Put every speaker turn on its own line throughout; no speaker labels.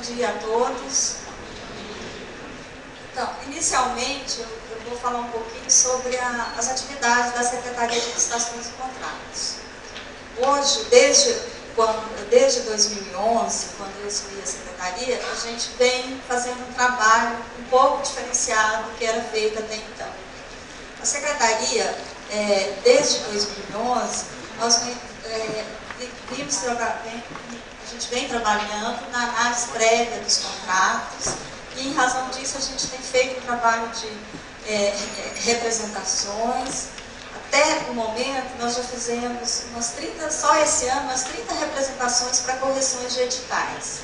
dia a todos. Então, inicialmente, eu vou falar um pouquinho sobre as atividades da Secretaria de Licitações e Contratos. Hoje, desde 2011, quando eu assumi a Secretaria, a gente vem fazendo um trabalho um pouco diferenciado do que era feito até então. A Secretaria, desde 2011, nós a gente vem trabalhando na análise prévia dos contratos e, em razão disso, a gente tem feito um trabalho de representações. Até o momento, nós já fizemos só esse ano, umas 30 representações para correções de editais.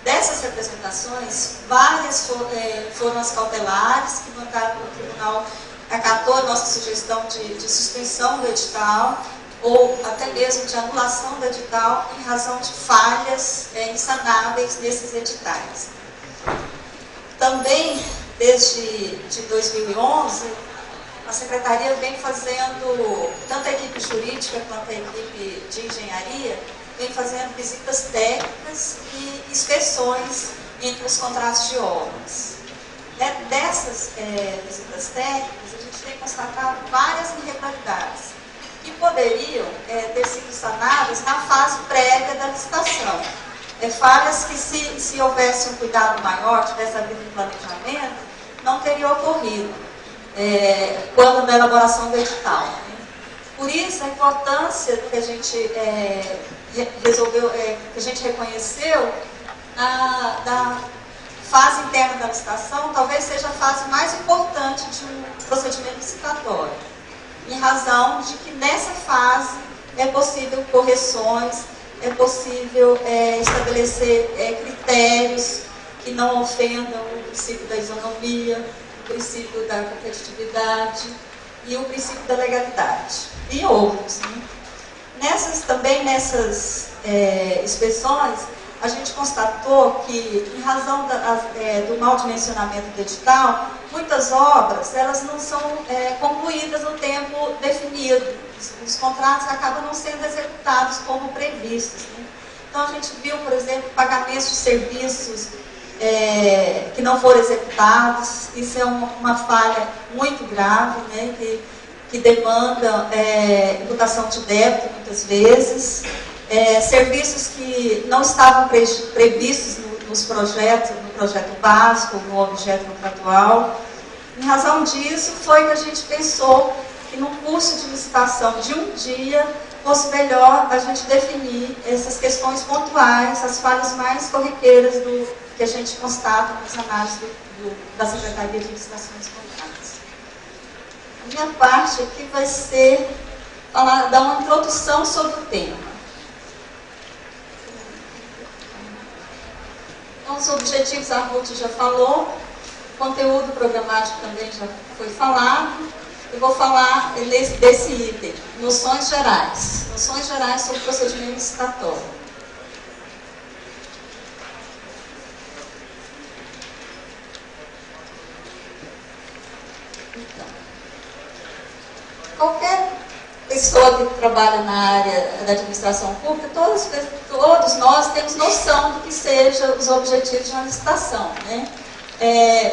Dessas representações, várias foram as cautelares, que mandaram o tribunal, acatou a nossa sugestão de suspensão do edital, ou até mesmo de anulação do edital, em razão de falhas insanáveis nesses editais. Também, desde 2011, a Secretaria vem fazendo, tanto a equipe jurídica quanto a equipe de engenharia, vem fazendo visitas técnicas e inspeções entre os contratos de obras. Dessas visitas técnicas, a gente tem constatado várias irregularidades que poderiam ter sido sanadas na fase prévia da licitação. Falhas que, se houvesse um cuidado maior, tivesse havido um planejamento, não teria ocorrido quando na elaboração do edital. Por isso, a importância que a gente que a gente reconheceu da fase interna da licitação, talvez seja a fase mais importante de um procedimento licitatório, em razão de que nessa fase é possível correções, é possível estabelecer critérios que não ofendam o princípio da isonomia, o princípio da competitividade e o princípio da legalidade, e outros. Né? Nessas inspeções, a gente constatou que, em razão do mau dimensionamento do edital, muitas obras elas não são concluídas no tempo definido. Os contratos acabam não sendo executados como previstos. Né? Então, a gente viu, por exemplo, pagamentos de serviços que não foram executados. Isso é uma falha muito grave, né? que demanda imputação de débito, muitas vezes. Serviços que não estavam previstos nos projetos, no projeto básico, no objeto contratual. Em razão disso, foi que a gente pensou que num curso de licitação de um dia fosse melhor a gente definir essas questões pontuais, as falhas mais corriqueiras que a gente constata nas análises da Secretaria de Licitações e Contratos. A minha parte aqui vai ser dar uma introdução sobre o tema. Então, os objetivos a Ruth já falou, o conteúdo programático também já foi falado. Eu vou falar desse item, noções gerais. Noções gerais sobre o procedimento licitatório. Então, qualquer pessoa que trabalha na área da administração pública, todos nós temos noção do que sejam os objetivos de uma licitação, né?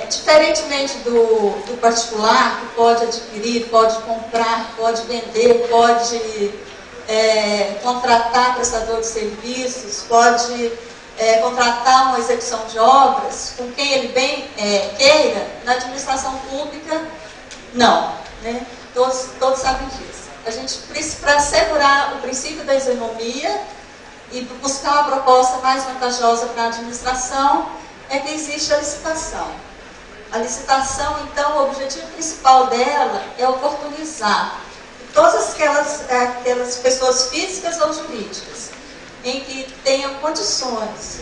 Diferentemente do particular, que pode adquirir, pode comprar, pode vender, pode contratar prestador de serviços, pode contratar uma execução de obras com quem ele bem queira, na administração pública, não. Né? Todos sabem disso. A gente, para assegurar o princípio da isonomia e buscar uma proposta mais vantajosa para a administração, é que existe a licitação. A licitação, então, o objetivo principal dela é oportunizar todas aquelas pessoas físicas ou jurídicas em que tenham condições.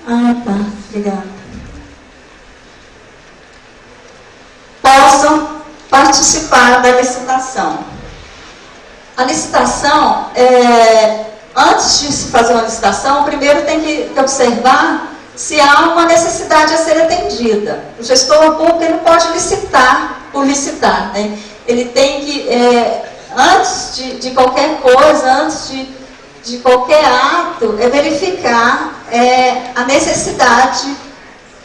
Obrigada. Possam participar da licitação. A licitação, antes de se fazer uma licitação, primeiro tem que observar se há uma necessidade a ser atendida. O gestor público ele não pode licitar por licitar, né? Ele tem que, antes de qualquer coisa, antes de de qualquer ato é verificar a necessidade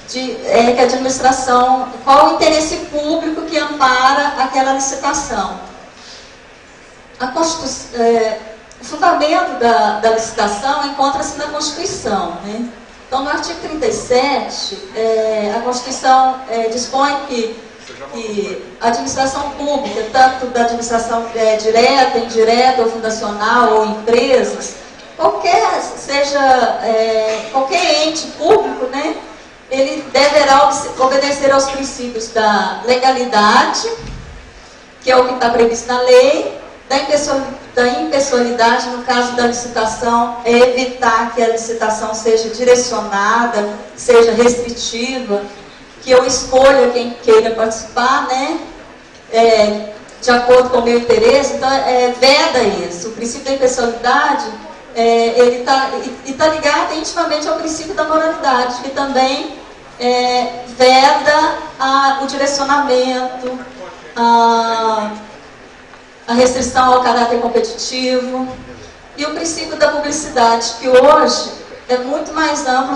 que a administração, qual o interesse público que ampara aquela licitação. O fundamento da licitação encontra-se na Constituição, né? Então, no artigo 37, a Constituição dispõe que a administração pública, tanto da administração direta, indireta ou fundacional ou empresas, qualquer ente público, né, ele deverá obedecer aos princípios da legalidade, que é o que está previsto na lei, da impessoalidade, no caso da licitação, é evitar que a licitação seja direcionada, seja restritiva, que eu escolha quem queira participar, né, de acordo com o meu interesse. Então, veda isso. O princípio da impessoalidade, ele está ligado intimamente ao princípio da moralidade, que também veda o direcionamento, a restrição ao caráter competitivo, e o princípio da publicidade, que hoje é muito mais amplo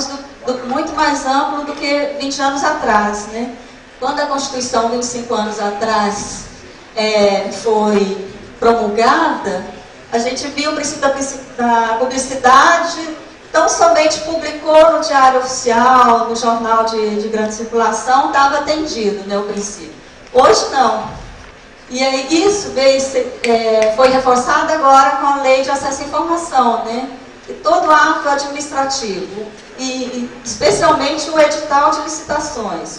do que 20 anos atrás, né? Quando a Constituição, 25 anos atrás, foi promulgada, a gente viu o princípio da publicidade, tão somente publicou no Diário Oficial, no jornal de grande circulação, estava atendido, né, o princípio. Hoje não. E aí isso foi reforçado agora com a Lei de Acesso à Informação, né? E todo ato administrativo, e especialmente o edital de licitações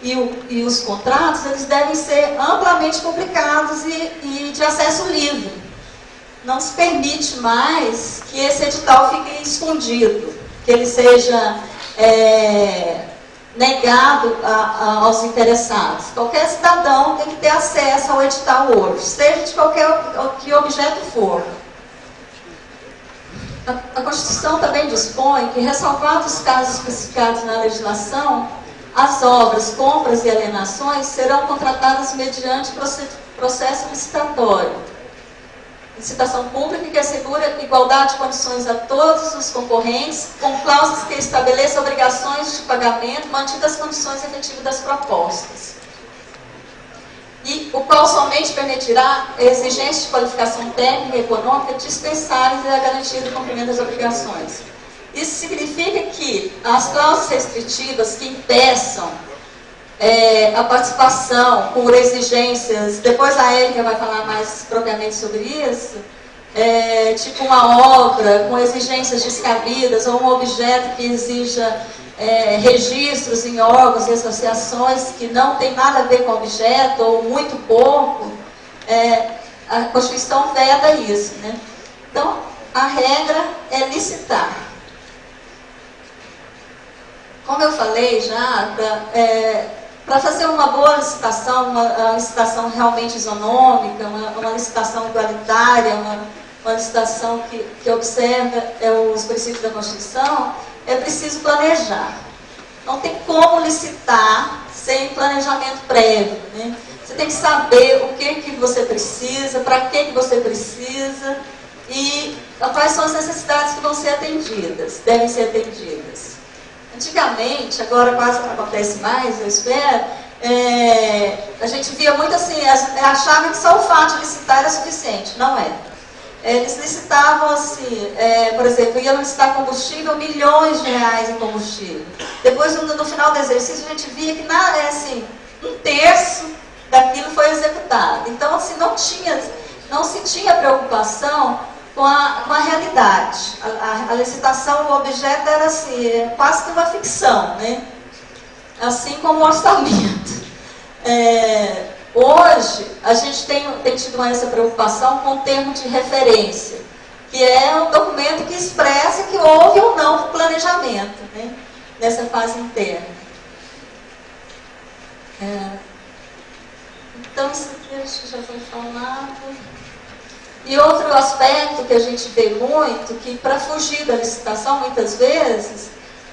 e os contratos, eles devem ser amplamente publicados e de acesso livre. Não se permite mais que esse edital fique escondido, que ele seja negado aos interessados. Qualquer cidadão tem que ter acesso ao edital hoje, seja de que objeto for. A Constituição também dispõe que, ressalvados os casos especificados na legislação, as obras, compras e alienações serão contratadas mediante processo licitatório. Licitação pública que assegura igualdade de condições a todos os concorrentes, com cláusulas que estabeleçam obrigações de pagamento, mantidas as condições efetivas das propostas. E o qual somente permitirá exigências de qualificação técnica e econômica dispensáveis à garantia do cumprimento das obrigações. Isso significa que as cláusulas restritivas que impeçam a participação por exigências, depois a Érica vai falar mais propriamente sobre isso, tipo uma obra com exigências descabidas ou um objeto que exija registros em órgãos e associações que não tem nada a ver com o objeto ou muito pouco, a Constituição veda isso, né? Então, a regra é licitar. Como eu falei já, para fazer uma boa licitação, uma licitação realmente isonômica, uma licitação igualitária, uma licitação que observa os princípios da Constituição, é preciso planejar. Não tem como licitar sem planejamento prévio, né? Você tem que saber o que você precisa, para que você precisa e quais são as necessidades que vão ser atendidas, devem ser atendidas. Antigamente, agora quase não acontece mais, eu espero, a gente via muito assim, achava que só o fato de licitar era suficiente. Não é. Eles licitavam assim, por exemplo, iam licitar combustível, milhões de reais em combustível. Depois, no final do exercício, a gente via que assim, 1/3 daquilo foi executado. Então, assim, não se tinha preocupação com a realidade. A licitação, o objeto era assim, quase que uma ficção, né? Assim como o orçamento. Hoje, a gente tem tido essa preocupação com o termo de referência, que é um documento que expressa que houve ou não planejamento, né, nessa fase interna. Então, isso aqui acho que já foi falado. E outro aspecto que a gente vê muito, que para fugir da licitação, muitas vezes,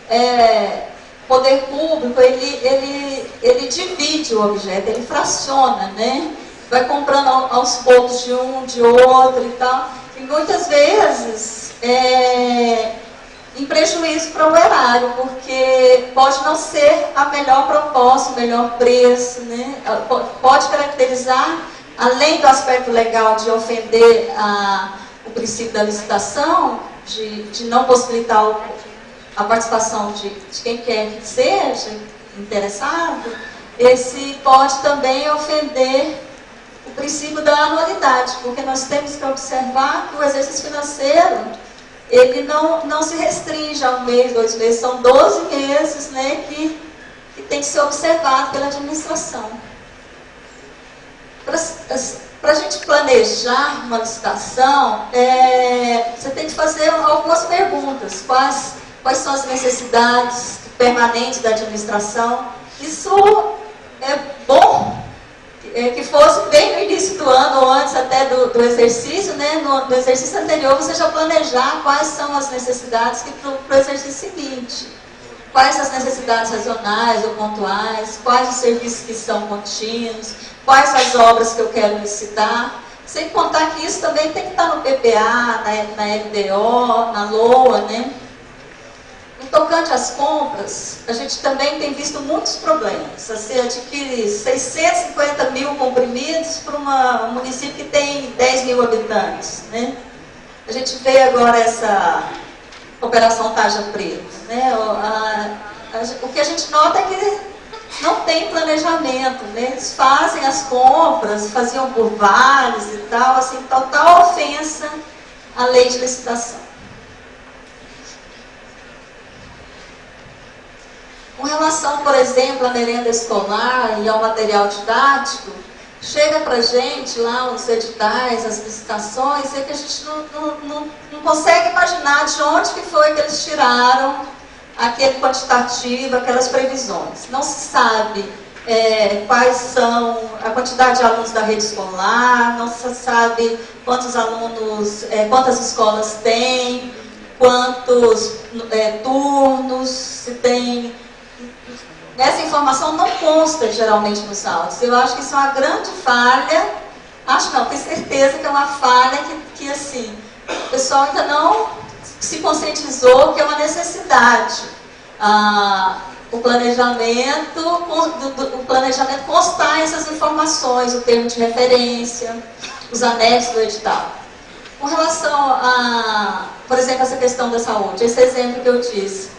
o poder público, ele divide o objeto, ele fraciona, né? Vai comprando aos poucos de um, de outro e tal. E muitas vezes, em prejuízo para o erário, porque pode não ser a melhor proposta, o melhor preço, né? Pode caracterizar, além do aspecto legal de ofender o princípio da licitação, de não possibilitar a participação de quem quer que seja interessado, esse pode também ofender o princípio da anualidade, porque nós temos que observar que o exercício financeiro, ele não se restringe a um mês, 2 meses, são 12 meses, né, que tem que ser observado pela administração. Para a gente planejar uma licitação, você tem que fazer algumas perguntas. Quais são as necessidades permanentes da administração? Isso é bom que fosse bem no início do ano, ou antes até do exercício, né? No exercício anterior você já planejar quais são as necessidades para o exercício seguinte. Quais as necessidades sazonais ou pontuais, quais os serviços que são contínuos, quais as obras que eu quero licitar. Sem contar que isso também tem que estar no PPA, na LDO, na LOA, né? No tocante às compras, a gente também tem visto muitos problemas. Você adquire 650 mil comprimidos para um município que tem 10 mil habitantes, né? A gente vê agora essa Operação Tarja Preta, né? O que a gente nota é que não tem planejamento, né? Eles fazem as compras, faziam por vales e tal, assim, total ofensa à lei de licitação. Com relação, por exemplo, à merenda escolar e ao material didático, chega para a gente lá os editais, as licitações, é que a gente não consegue imaginar de onde que foi que eles tiraram aquele quantitativo, aquelas previsões. Não se sabe quais são a quantidade de alunos da rede escolar, não se sabe quantos alunos, quantas escolas tem, quantos turnos, se tem. Essa informação não consta geralmente nos autos. Eu acho que isso é uma grande falha. Acho não, tenho certeza que é uma falha que assim, o pessoal ainda não se conscientizou que é uma necessidade. O planejamento constar essas informações, o termo de referência, os anexos do edital. Com relação por exemplo, essa questão da saúde, esse exemplo que eu disse.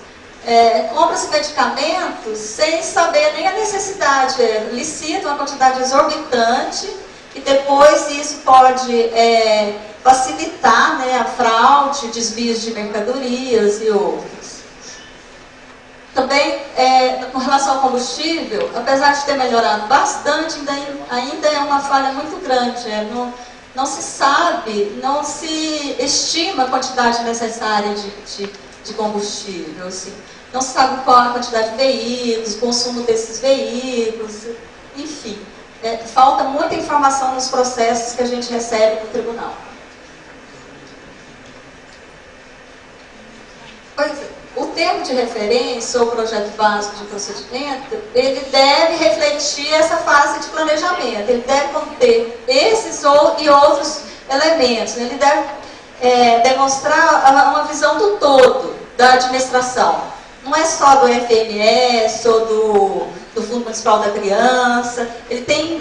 Compra-se medicamentos sem saber nem a necessidade, licita uma quantidade exorbitante e depois isso pode facilitar, né, a fraude, desvios de mercadorias e outros. Também, com relação ao combustível, apesar de ter melhorado bastante, ainda é uma falha muito grande. Não se sabe, não se estima a quantidade necessária de combustível, assim. Não se sabe qual a quantidade de veículos, o consumo desses veículos, enfim. Falta muita informação nos processos que a gente recebe do tribunal. O termo de referência ou projeto básico de procedimento, ele deve refletir essa fase de planejamento, ele deve conter esses e outros elementos, ele deve demonstrar uma visão do todo da administração. Não é só do FMS ou do Fundo Municipal da Criança, ele tem que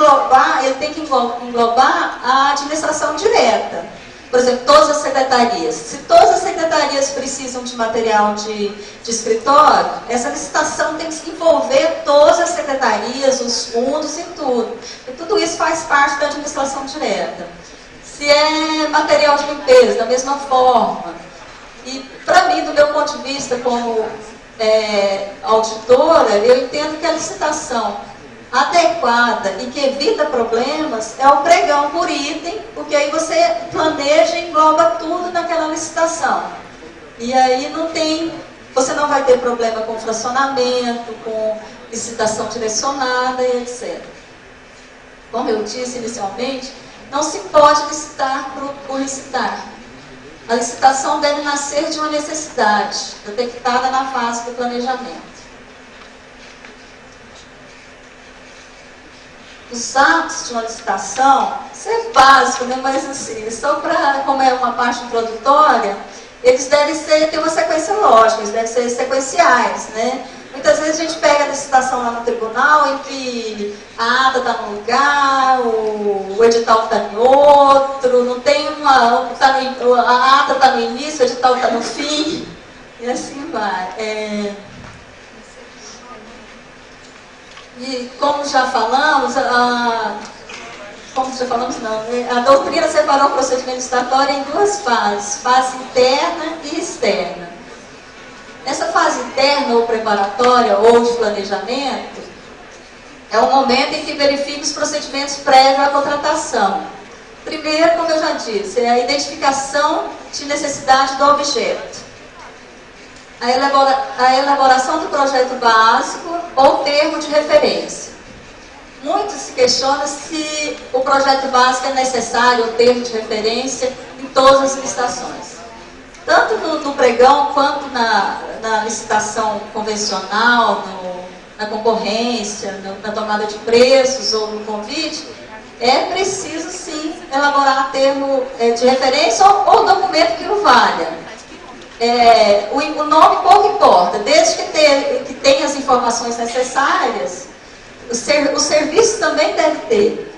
englobar a administração direta. Por exemplo, todas as secretarias. Se todas as secretarias precisam de material de escritório, essa licitação tem que envolver todas as secretarias, os fundos e tudo. E tudo isso faz parte da administração direta. Se é material de limpeza, da mesma forma. E, para mim, do meu ponto de vista como auditora, eu entendo que a licitação adequada e que evita problemas é o pregão por item, porque aí você planeja e engloba tudo naquela licitação. E aí você não vai ter problema com fracionamento, com licitação direcionada e etc. Como eu disse inicialmente, não se pode licitar por licitar. A licitação deve nascer de uma necessidade, detectada na fase do planejamento. Os atos de uma licitação, isso é básico, né? Mas assim, só como é uma parte introdutória, eles devem ter uma sequência lógica, eles devem ser sequenciais, né? Muitas vezes a gente pega a licitação lá no tribunal em que a ata está num lugar, o edital está em outro, não tem a ata está no início, o edital está no fim, e assim vai. E como já falamos, a doutrina separou o procedimento licitatório em duas fases, fase interna e externa. Nessa fase interna ou preparatória ou de planejamento, é o momento em que verifica os procedimentos prévios à contratação. Primeiro, como eu já disse, é a identificação de necessidade do objeto, a elaboração do projeto básico ou termo de referência. Muito se questiona se o projeto básico é necessário, o termo de referência, em todas as licitações. Tanto no pregão quanto na licitação convencional, na concorrência, na tomada de preços ou no convite, é preciso sim elaborar termo de referência ou documento que o valha. O nome pouco importa, desde que tenha as informações necessárias, o serviço também deve ter.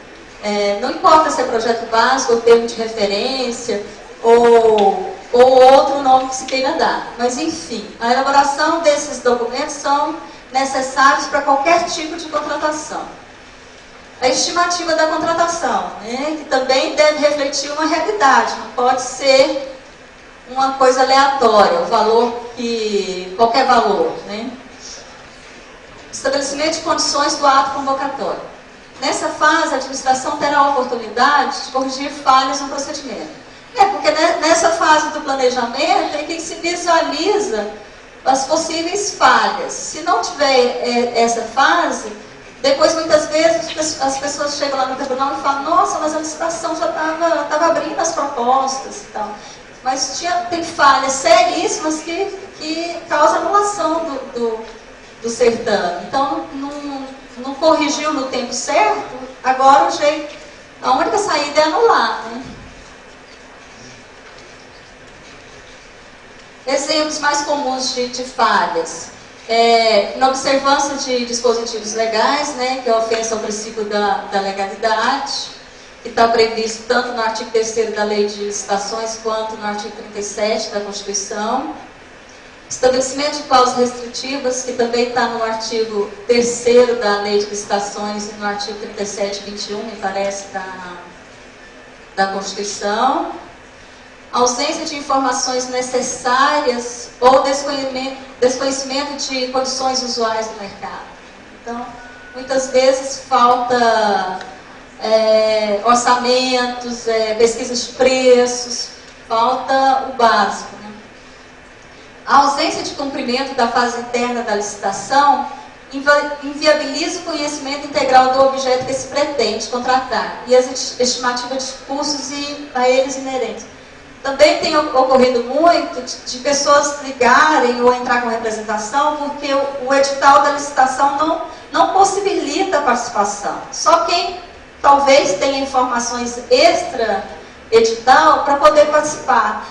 Não importa se é projeto básico ou termo de referência ou outro nome que se queira dar. Mas, enfim, a elaboração desses documentos são necessários para qualquer tipo de contratação. A estimativa da contratação, né, que também deve refletir uma realidade, não pode ser uma coisa aleatória, qualquer valor. Né? Estabelecimento de condições do ato convocatório. Nessa fase, a administração terá a oportunidade de corrigir falhas no procedimento. Porque nessa fase do planejamento é que se visualiza as possíveis falhas. Se não tiver essa fase, depois muitas vezes as pessoas chegam lá no tribunal e falam: nossa, mas a licitação já estava abrindo as propostas e tal. Mas tem falhas seríssimas que causam anulação do certame. Então não corrigiu no tempo certo, agora a única saída é anular. Né? Exemplos mais comuns de falhas. Inobservância de dispositivos legais, né, que é a ofensa ao princípio da legalidade, que está previsto tanto no artigo 3º da Lei de Licitações quanto no artigo 37 da Constituição. Estabelecimento de cláusulas restritivas, que também está no artigo 3º da Lei de Licitações e no artigo 37 e 21, me parece, da Constituição. Ausência de informações necessárias ou desconhecimento de condições usuais do mercado. Então, muitas vezes falta orçamentos, pesquisas de preços, falta o básico. Né? A ausência de cumprimento da fase interna da licitação inviabiliza o conhecimento integral do objeto que se pretende contratar e as estimativas de custos e a eles inerentes. Também tem ocorrido muito de pessoas ligarem ou entrar com representação porque o edital da licitação não possibilita a participação. Só quem talvez tenha informações extra-edital para poder participar.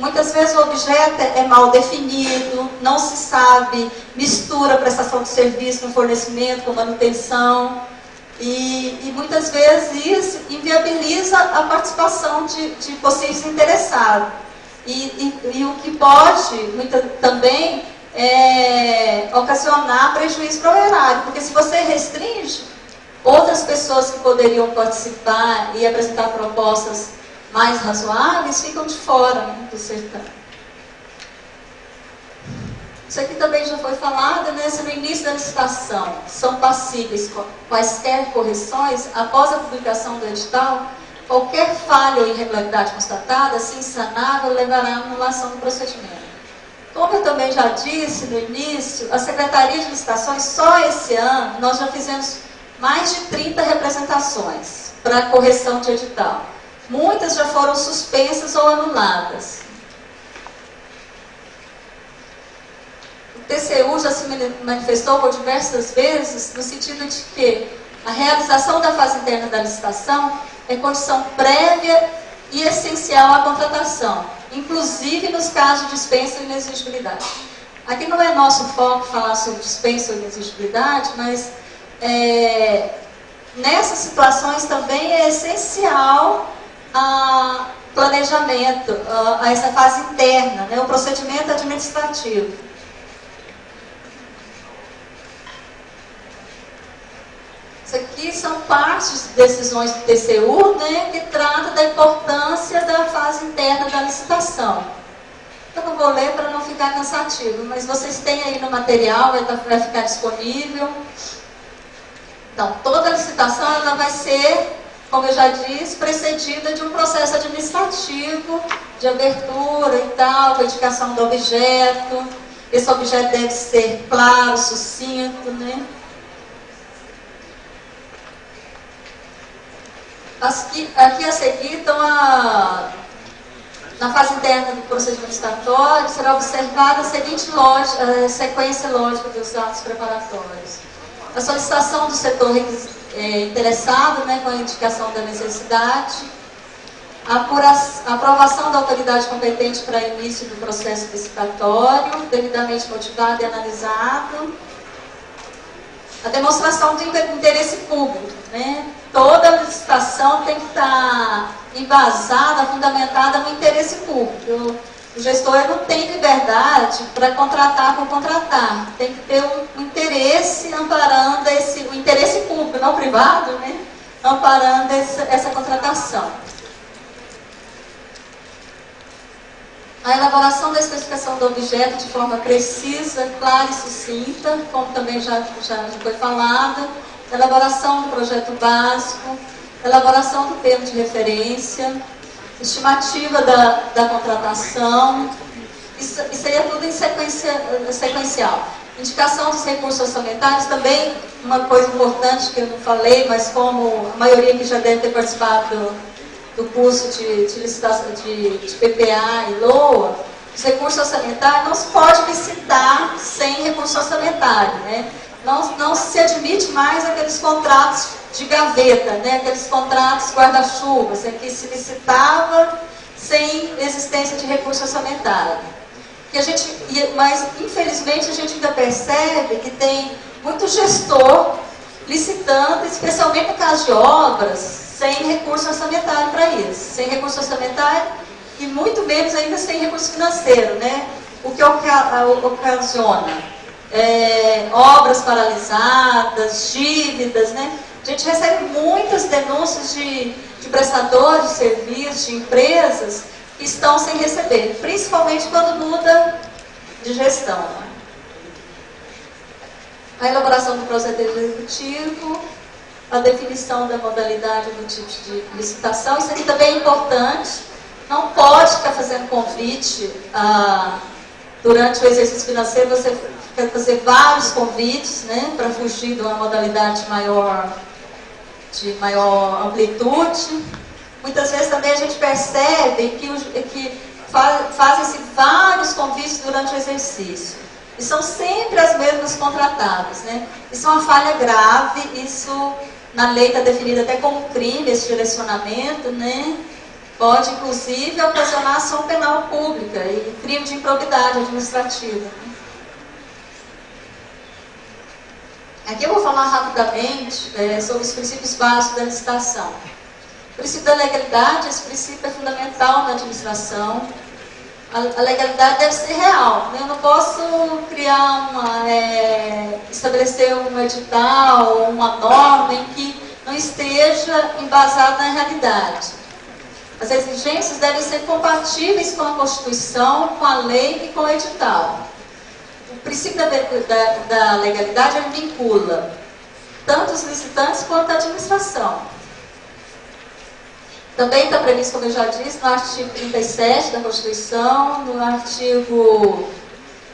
Muitas vezes o objeto é mal definido, não se sabe, mistura prestação de serviço com fornecimento, com manutenção. E muitas vezes isso inviabiliza a participação de possíveis interessados. E o que pode também ocasionar prejuízo para o erário, porque se você restringe, outras pessoas que poderiam participar e apresentar propostas mais razoáveis ficam de fora, né, do certame. Isso aqui também já foi falado, né? Se no início da licitação são passíveis quaisquer correções, após a publicação do edital, qualquer falha ou irregularidade constatada, se insanável, levará à anulação do procedimento. Como eu também já disse no início, a Secretaria de Licitações, só esse ano, nós já fizemos mais de 30 representações para correção de edital. Muitas já foram suspensas ou anuladas. O TCU já se manifestou por diversas vezes no sentido de que a realização da fase interna da licitação é condição prévia e essencial à contratação, inclusive nos casos de dispensa e inexigibilidade. Aqui não é nosso foco falar sobre dispensa ou inexigibilidade, mas nessas situações também é essencial a planejamento, a essa fase interna, né, o procedimento administrativo. Isso aqui são partes de decisões do TCU, né, que tratam da importância da fase interna da licitação. Eu não vou ler para não ficar cansativo, mas vocês têm aí no material, vai ficar disponível. Então, toda licitação ela vai ser, como eu já disse, precedida de um processo administrativo, de abertura e tal, com a indicação do objeto. Esse objeto deve ser claro, sucinto, né? Aqui a seguir, então, na fase interna do procedimento licitatório, será observada a seguinte sequência lógica dos atos preparatórios. A solicitação do setor interessado, né, com a indicação da necessidade, a aprovação da autoridade competente para início do processo licitatório, devidamente motivado e analisado, a demonstração do interesse público, né? Toda licitação tem que estar embasada, fundamentada no interesse público. O gestor não tem liberdade para contratar por contratar. Tem que ter um interesse amparando o interesse público, não privado, né? Amparando essa contratação. A elaboração da especificação do objeto de forma precisa, clara e sucinta, como também já foi falado. Elaboração do projeto básico, elaboração do termo de referência, estimativa da contratação, isso aí é tudo em sequencial. Indicação dos recursos orçamentários, também uma coisa importante que eu não falei, mas como a maioria que já deve ter participado do curso de licitação de PPA e LOA, os recursos orçamentários não se pode licitar sem recurso orçamentário, né? Não se admite mais aqueles contratos de gaveta, né? Aqueles contratos guarda-chuvas, em que se licitava sem existência de recurso orçamentário. Mas, infelizmente, a gente ainda percebe que tem muito gestor licitando, especialmente no caso de obras, sem recurso orçamentário para isso. Sem recurso orçamentário e muito menos ainda sem recurso financeiro, né? O que ocasiona obras paralisadas, dívidas, né? A gente recebe muitas denúncias de prestadores de serviços, de empresas que estão sem receber, principalmente quando muda de gestão. Né? A elaboração do processo executivo, a definição da modalidade do tipo de licitação, isso aqui também é importante. Não pode ficar fazendo convite durante o exercício financeiro, você quer fazer vários convites, né, para fugir de uma modalidade de maior amplitude. Muitas vezes também a gente percebe que fazem-se vários convites durante o exercício. E são sempre as mesmas contratadas, né? Isso é uma falha grave, isso na lei está definido até como crime, esse direcionamento, né? Pode, inclusive, ocasionar ação penal pública e crime de improbidade administrativa. Aqui eu vou falar rapidamente sobre os princípios básicos da licitação. O princípio da legalidade, esse princípio é fundamental na administração. A legalidade deve ser real. Eu não posso estabelecer um edital ou uma norma em que não esteja embasada na realidade. As exigências devem ser compatíveis com a Constituição, com a lei e com o edital. O princípio da legalidade ele vincula tanto os licitantes quanto a administração. Também está previsto, como eu já disse, no artigo 37 da Constituição, no artigo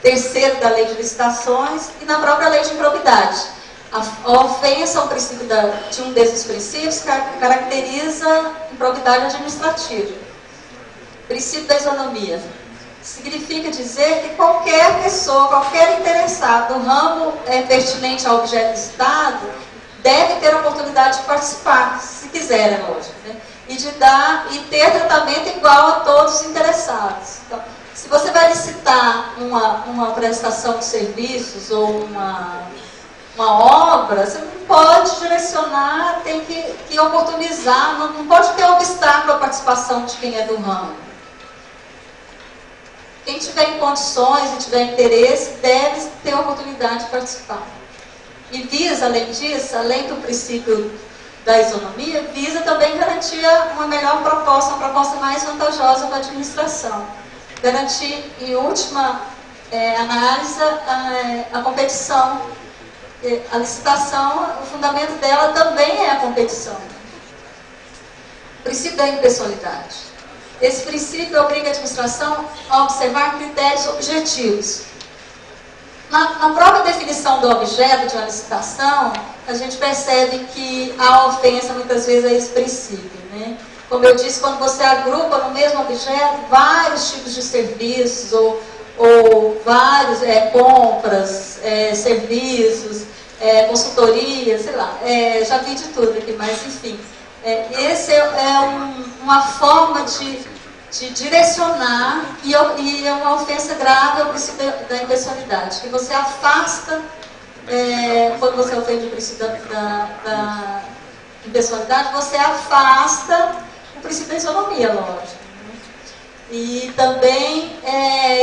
3º da Lei de Licitações e na própria Lei de Improbidade. A ofensa ao princípio de um desses princípios caracteriza improbidade administrativa. Princípio da isonomia. Significa dizer que qualquer pessoa, qualquer interessado no ramo pertinente ao objeto licitado deve ter a oportunidade de participar, se quiser, é lógico. Né? e de dar e ter tratamento igual a todos os interessados. Então, se você vai licitar uma prestação de serviços ou uma obra, você não pode direcionar, tem que oportunizar, não pode ter obstáculo à participação de quem é do ramo. Quem tiver em condições e tiver interesse, deve ter a oportunidade de participar. E visa, além disso, além do princípio da isonomia, visa também garantir uma melhor proposta, uma proposta mais vantajosa para a administração. Garantir, em última análise, a competição. A licitação, o fundamento dela também é a competição. O princípio da impessoalidade. Esse princípio obriga a administração a observar critérios objetivos. Na própria definição do objeto de uma licitação, a gente percebe que há ofensa muitas vezes a esse princípio, né? Como eu disse, quando você agrupa no mesmo objeto vários tipos de serviços ou vários compras, serviços, consultoria, sei lá, já vi de tudo aqui, mas enfim. Esse uma forma de direcionar e é uma ofensa grave ao princípio da impessoalidade, que você afasta, quando você ofende o princípio da impessoalidade, você afasta o princípio da isonomia, lógico. E também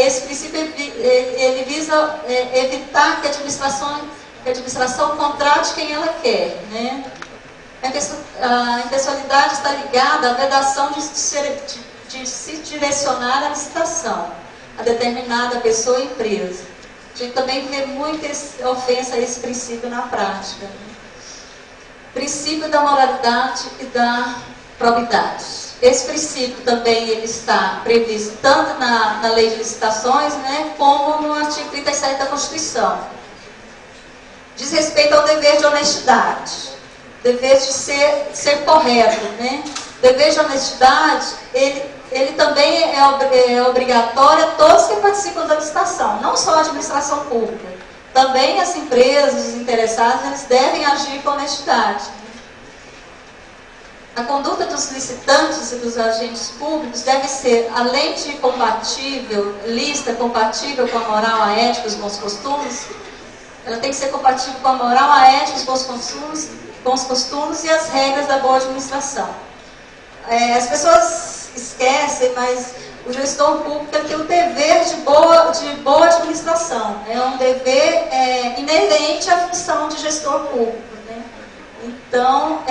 esse princípio ele visa evitar que a administração contrate quem ela quer, né? A impessoalidade está ligada à vedação de se direcionar a licitação a determinada pessoa ou empresa. A gente também vê muita ofensa a esse princípio na prática, né? Princípio da moralidade e da probidade. Esse princípio também ele está previsto tanto na Lei de Licitações, né, como no artigo 37 da Constituição. Diz respeito ao dever de honestidade, dever de ser correto, né? Dever de honestidade, ele também é obrigatório a todos que participam da licitação, não só a administração pública. Também as empresas, os interessados, eles devem agir com honestidade. A conduta dos licitantes e dos agentes públicos deve ser, além de compatível, lícita, compatível com a moral, a ética e os bons costumes, ela tem que ser compatível com a moral, a ética, os bons costumes e as regras da boa administração. As pessoas esquecem, mas o gestor público tem o dever de boa administração. É um dever inerente à função de gestor público, né? Então,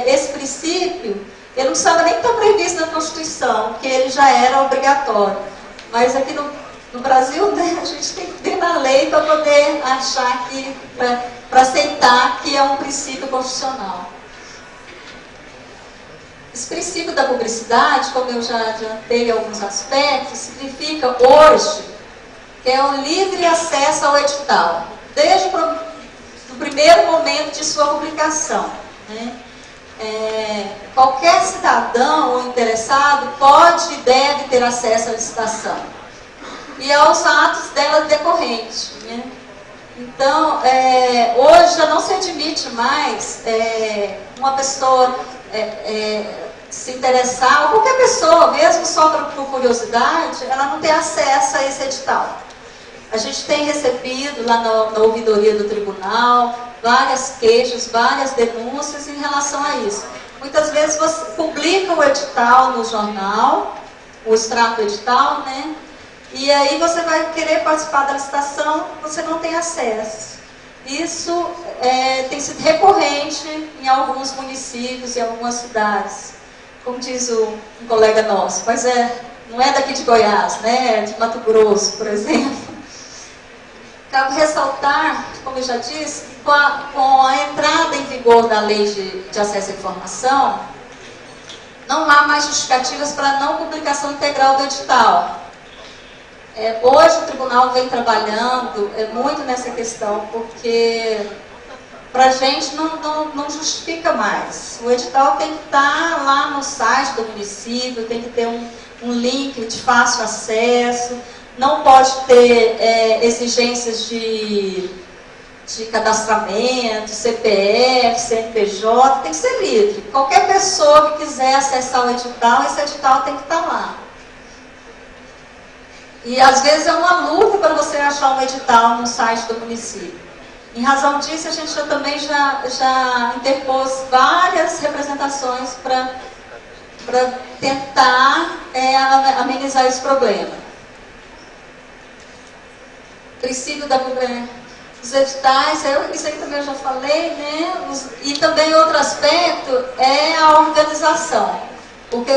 esse princípio, ele não precisava nem estar previsto na Constituição, porque ele já era obrigatório. Mas aqui no Brasil, né, a gente tem que ter na lei para poder achar que, para aceitar que é um princípio constitucional. Esse princípio da publicidade, como eu já adiantei alguns aspectos, significa hoje que é o livre acesso ao edital, desde o primeiro momento de sua publicação, né? Qualquer cidadão ou interessado pode e deve ter acesso à licitação e aos atos dela decorrentes, né? Então, hoje já não se admite mais uma pessoa se interessar, ou qualquer pessoa, mesmo só por curiosidade, ela não tem acesso a esse edital. A gente tem recebido lá na ouvidoria do tribunal várias queixas, várias denúncias em relação a isso. Muitas vezes você publica o edital no jornal, o extrato do edital, né? E aí você vai querer participar da licitação, você não tem acesso. Isso tem sido recorrente em alguns municípios e algumas cidades. Como diz um colega nosso, mas não é daqui de Goiás, né? É de Mato Grosso, por exemplo. Cabe ressaltar, como eu já disse, que com a entrada em vigor da Lei de Acesso à Informação, não há mais justificativas para a não publicação integral do edital. Hoje o tribunal vem trabalhando muito nessa questão, porque para a gente não justifica mais. O edital tem que estar lá no site do município, tem que ter um link de fácil acesso, não pode ter exigências de de cadastramento, CPF, CNPJ, tem que ser livre. Qualquer pessoa que quiser acessar o edital, esse edital tem que estar lá. E às vezes é uma luta para você achar um edital no site do município. Em razão disso, a gente também já interpôs várias representações para tentar amenizar esse problema. Princípio dos editais, isso aí também eu já falei, né? E também outro aspecto é a organização. Porque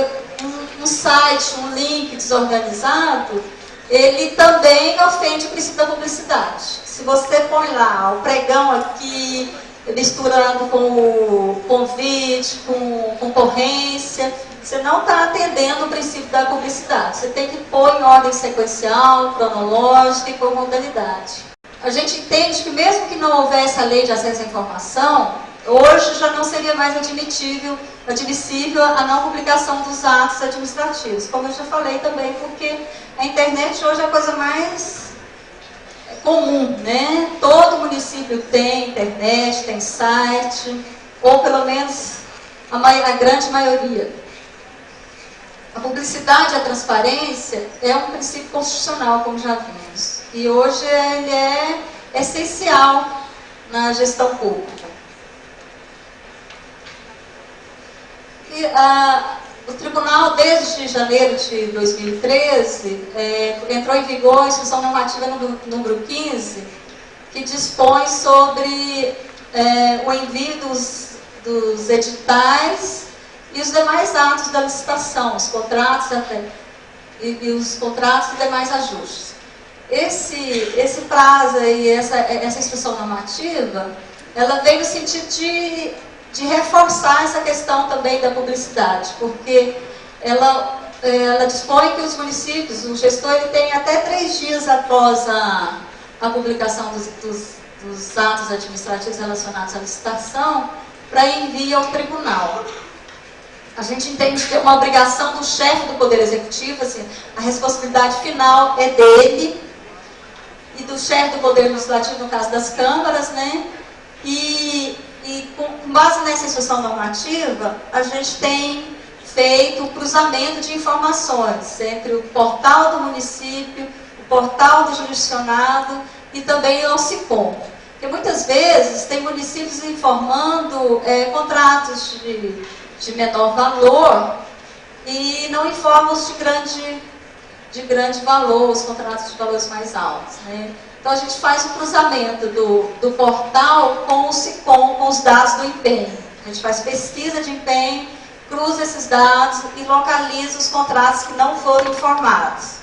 um site, um link desorganizado, ele também ofende o princípio da publicidade. Se você põe lá o pregão aqui, misturando com o convite, com concorrência, você não está atendendo o princípio da publicidade. Você tem que pôr em ordem sequencial, cronológica e por modalidade. A gente entende que mesmo que não houvesse a lei de acesso à informação, hoje já não seria mais admissível a não publicação dos atos administrativos. Como eu já falei também, porque a internet hoje é a coisa mais comum, né? Todo município tem internet, tem site, ou pelo menos a grande maioria. A publicidade e a transparência é um princípio constitucional, como já vimos. E hoje ele é essencial na gestão pública. E, o tribunal, desde janeiro de 2013, entrou em vigor a instrução normativa número 15, que dispõe sobre o envio dos editais e os demais atos da licitação, os contratos e os contratos e demais ajustes. Esse prazo e essa instrução normativa, ela veio no sentido de reforçar essa questão também da publicidade, porque ela dispõe que os municípios, o gestor, ele tem até 3 dias após a publicação dos atos administrativos relacionados à licitação para envio ao tribunal. A gente entende que é uma obrigação do chefe do Poder Executivo, assim, a responsabilidade final é dele e do chefe do Poder Legislativo, no caso das câmaras, né? E com base nessa instrução normativa, a gente tem feito o cruzamento de informações entre o portal do município, o portal do jurisdicionado e também o OCICOM. Porque muitas vezes tem municípios informando contratos de menor valor e não informam os de grande valor, os contratos de valores mais altos, né? Então a gente faz o cruzamento do portal com o SICOM, com os dados do empenho. A gente faz pesquisa de empenho, cruza esses dados e localiza os contratos que não foram informados.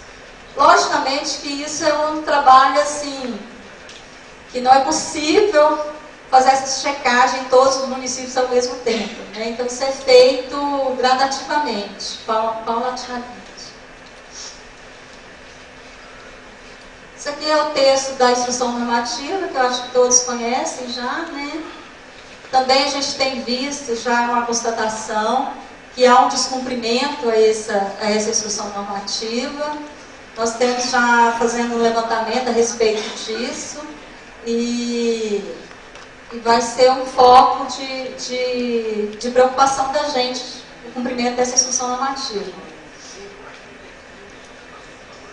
Logicamente que isso é um trabalho assim, que não é possível fazer essa checagem em todos os municípios ao mesmo tempo, né? Então isso é feito gradativamente, paulatinamente. Isso aqui é o texto da instrução normativa, que eu acho que todos conhecem já, né? Também a gente tem visto já uma constatação que há um descumprimento a essa instrução normativa. Nós temos já fazendo um levantamento a respeito disso e vai ser um foco de preocupação da gente, o cumprimento dessa instrução normativa.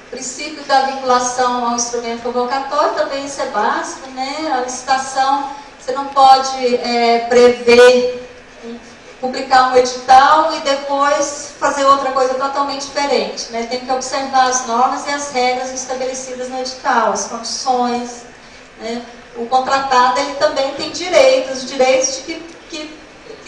O princípio da vinculação ao instrumento convocatório também isso é básico, né? A licitação, você não pode prever, publicar um edital e depois fazer outra coisa totalmente diferente, né? Tem que observar as normas e as regras estabelecidas no edital, as condições, né? O contratado, ele também tem direitos de que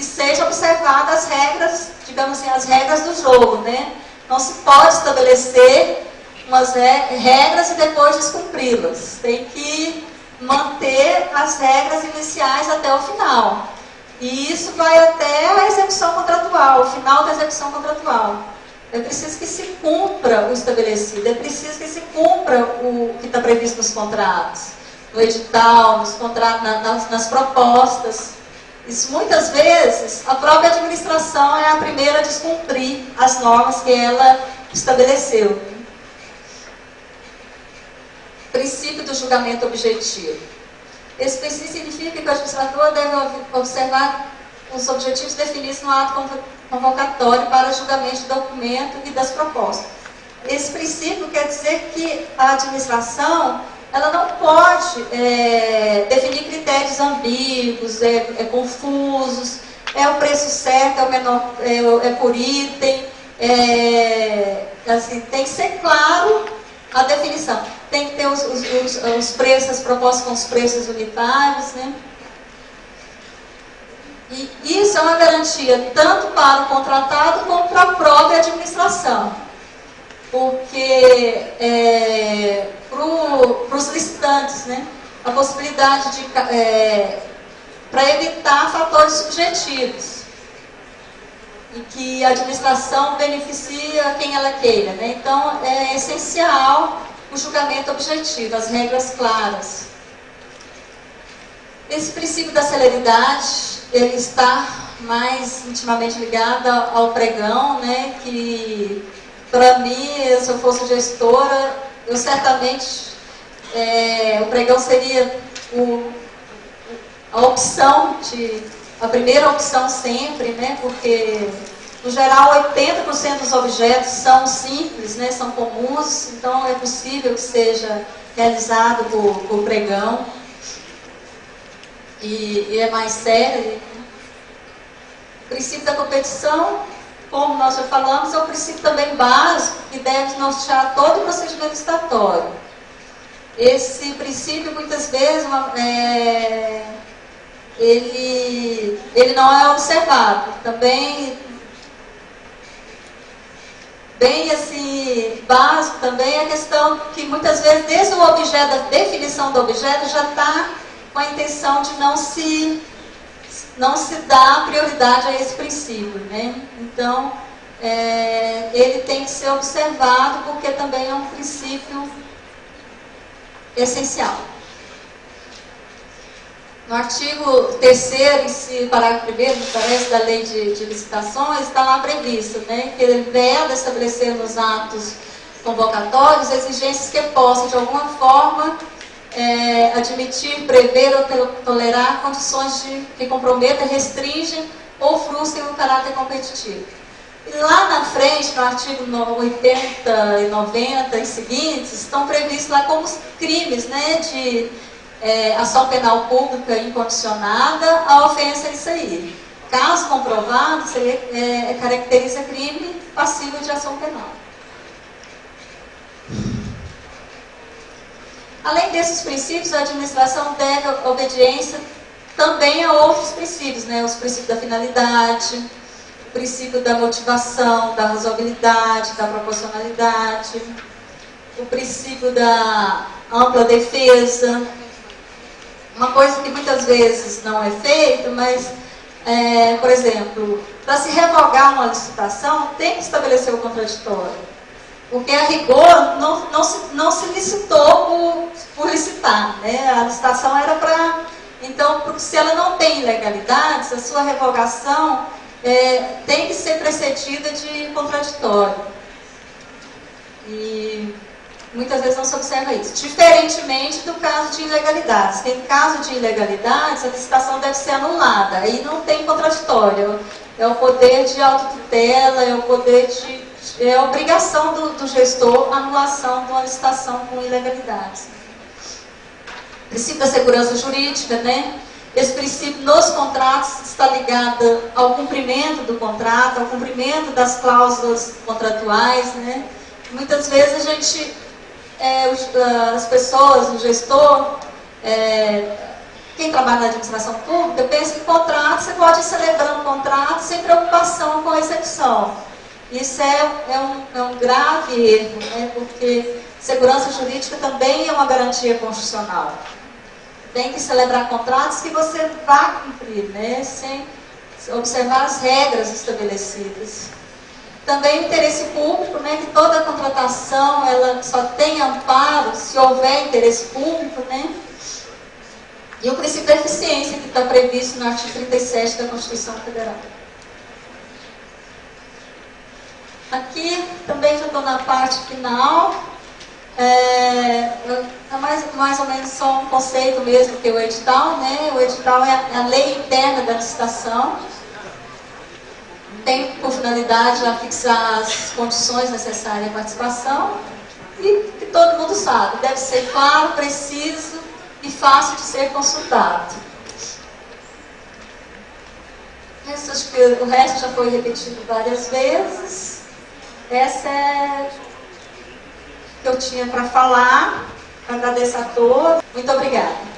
sejam observadas as regras, digamos assim, as regras do jogo, né? Não se pode estabelecer umas regras e depois descumpri-las. Tem que manter as regras iniciais até o final. E isso vai até a execução contratual, o final da execução contratual. É preciso que se cumpra o estabelecido, é preciso que se cumpra o que está previsto nos contratos, no edital, nos contratos, nas propostas. Isso muitas vezes, a própria administração é a primeira a descumprir as normas que ela estabeleceu. Princípio do julgamento objetivo. Esse princípio significa que o administrador deve observar os objetivos definidos no ato convocatório para julgamento de documento e das propostas. Esse princípio quer dizer que a administração ela não pode definir critérios ambíguos, confusos, é o preço certo, é o menor, é por item, assim, tem que ser claro a definição. Tem que ter os preços, as propostas com os preços unitários, né? E isso é uma garantia tanto para o contratado como para a própria administração. Porque para os licitantes, né, a possibilidade de para evitar fatores subjetivos e que a administração beneficia quem ela queira, né? Então é essencial o julgamento objetivo, as regras claras. Esse princípio da celeridade ele está mais intimamente ligado ao pregão, né? Que para mim, se eu fosse gestora, eu certamente, o pregão seria a primeira opção sempre, né? Porque, no geral, 80% dos objetos são simples, né? São comuns, então é possível que seja realizado por pregão. E é mais sério. O princípio da competição, como nós já falamos, é um princípio também básico que deve nortear todo o procedimento licitatório. Esse princípio, muitas vezes, ele não é observado. Também, bem assim, básico também é a questão que muitas vezes, desde o objeto, da definição do objeto, já está com a intenção de não se dá prioridade a esse princípio, né? Então, ele tem que ser observado porque também é um princípio essencial. No artigo 3º, parágrafo 1º, parece, da Lei de Licitações, está lá previsto, né, que ele deve estabelecer nos atos convocatórios exigências que possam, de alguma forma, admitir, prever ou tolerar condições que comprometam, restringem ou frustrem o caráter competitivo. E lá na frente, no artigo 80 e 90 e seguintes, estão previstos lá como crimes, né, de ação penal pública incondicionada a ofensa a isso aí. Caso comprovado, caracteriza crime passível de ação penal. Além desses princípios, a administração deve obediência também a outros princípios, né? Os princípios da finalidade, o princípio da motivação, da razoabilidade, da proporcionalidade, o princípio da ampla defesa. Uma coisa que muitas vezes não é feita, mas, por exemplo, para se revogar uma licitação, tem que estabelecer o contraditório. Porque a rigor não se licitou por licitar, né? A licitação era para... Então, se ela não tem ilegalidades, a sua revogação tem que ser precedida de contraditório. E muitas vezes não se observa isso. Diferentemente do caso de ilegalidades. Em caso de ilegalidades, a licitação deve ser anulada. Aí não tem contraditório. É o poder de autotutela, é o poder de... É a obrigação do gestor a anulação de uma licitação com ilegalidades. Princípio da segurança jurídica, né? Esse princípio nos contratos está ligado ao cumprimento do contrato, ao cumprimento das cláusulas contratuais, né? Muitas vezes a gente, as pessoas, o gestor, quem trabalha na administração pública, pensa que contrato, você pode ir celebrando contrato sem preocupação com a execução. Isso é um grave erro, né? Porque segurança jurídica também é uma garantia constitucional. Tem que celebrar contratos que você vá cumprir, né? Sem observar as regras estabelecidas. Também o interesse público, né? Que toda contratação ela só tem amparo se houver interesse público, né? E o princípio da eficiência que está previsto no artigo 37 da Constituição Federal. Aqui também já estou na parte final. Mais ou menos só um conceito mesmo que o edital, né? O edital é a lei interna da licitação. Tem por finalidade a fixar as condições necessárias à participação e que todo mundo sabe, deve ser claro, preciso e fácil de ser consultado. Acho que o resto já foi repetido várias vezes. Essa é o que eu tinha para falar. Agradeço a todos. Muito obrigada.